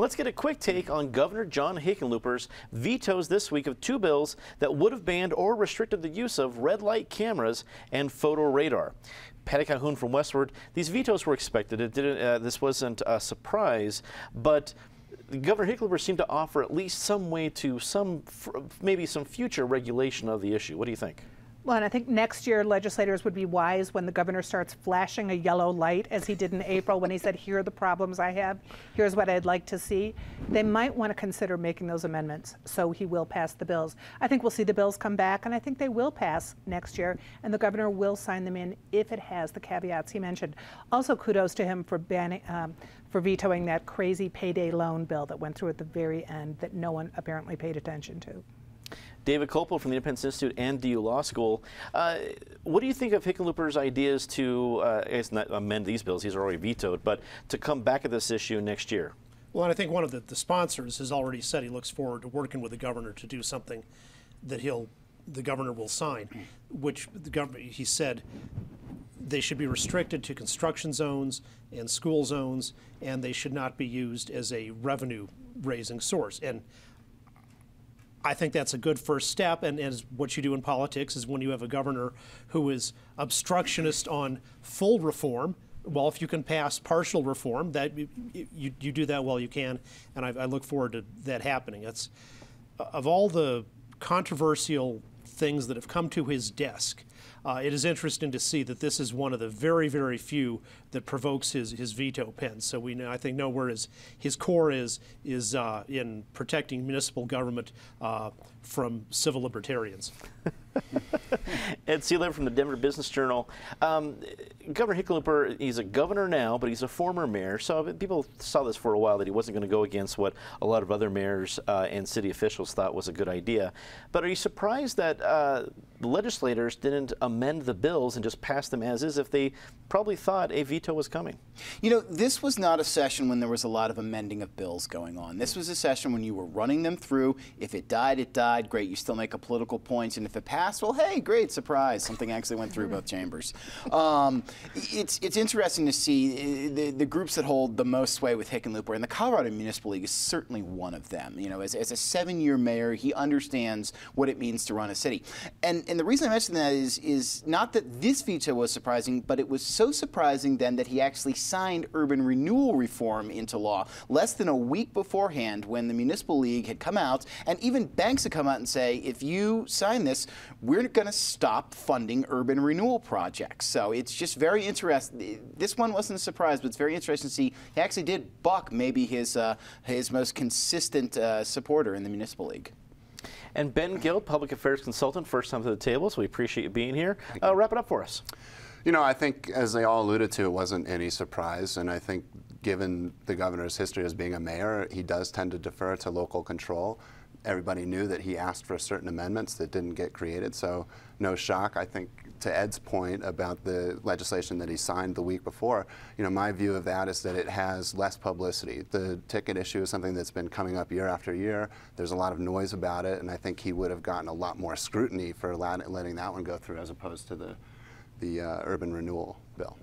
Let's get a quick take on Governor John Hickenlooper's vetoes this week of two bills that would have banned or restricted the use of red light cameras and photo radar. Patty Calhoun from Westward, these vetoes were expected. This wasn't a surprise, but Governor Hickenlooper seemed to offer at least some way to maybe some future regulation of the issue. What do you think? Well, and I think next year legislators would be wise when the governor starts flashing a yellow light, as he did in April when he said, here are the problems I have, here's what I'd like to see. They might want to consider making those amendments so he will pass the bills. I think we'll see the bills come back, and I think they will pass next year, and the governor will sign them in if it has the caveats he mentioned. Also, kudos to him for vetoing that crazy payday loan bill that went through at the very end that no one apparently paid attention to. David Kopel from the Independence Institute and DU Law School. What do you think of Hickenlooper's ideas to, not amend these bills, these are already vetoed, but to come back at this issue next year? Well, and I think one of the sponsors has already said he looks forward to working with the governor to do something that the governor will sign, which he said they should be restricted to construction zones and school zones, and they should not be used as a revenue-raising source. And I think that's a good first step, and as what you do in politics is when you have a governor who is obstructionist on full reform. Well, if you can pass partial reform, that you do that while you can, and I look forward to that happening. It's of all the controversial things that have come to his desk, it is interesting to see that this is one of the very, very few that provokes his veto pen. So I think know where his core is in protecting municipal government from civil libertarians. Ed Sealer from the Denver Business Journal. Governor Hickenlooper, he's a governor now, but he's a former mayor, so people saw this for a while that he wasn't going to go against what a lot of other mayors and city officials thought was a good idea. But are you surprised that legislators didn't amend the bills and just pass them as is if they probably thought a veto was coming? You know, this was not a session when there was a lot of amending of bills going on. This was a session when you were running them through. If it died, it died. Great, you still make a political point. And if it passed, well, hey, great, surprise. Something actually went through both chambers. It's interesting to see the groups that hold the most sway with Hickenlooper, and the Colorado Municipal League is certainly one of them. You know, as a 7-year mayor, he understands what it means to run a city. And the reason I mention that is not that this veto was surprising, but it was so surprising then that he actually signed urban renewal reform into law less than a week beforehand, when the Municipal League had come out, and even banks had come out and say, if you sign this, we're going to stop funding urban renewal projects. So it's just very interesting. This one wasn't a surprise, but it's very interesting to see he actually did buck maybe his most consistent supporter in the Municipal League. And Ben Gill, public affairs consultant, first time to the table, so we appreciate you being here. Wrap it up for us. You know, I think, as they all alluded to, it wasn't any surprise, and I think given the governor's history as being a mayor, he does tend to defer to local control. Everybody knew that he asked for certain amendments that didn't get created, so no shock. I think, to Ed's point about the legislation that he signed the week before, you know, my view of that is that it has less publicity. The ticket issue is something that's been coming up year after year. There's a lot of noise about it, and I think he would have gotten a lot more scrutiny for letting that one go through as opposed to the urban renewal bill.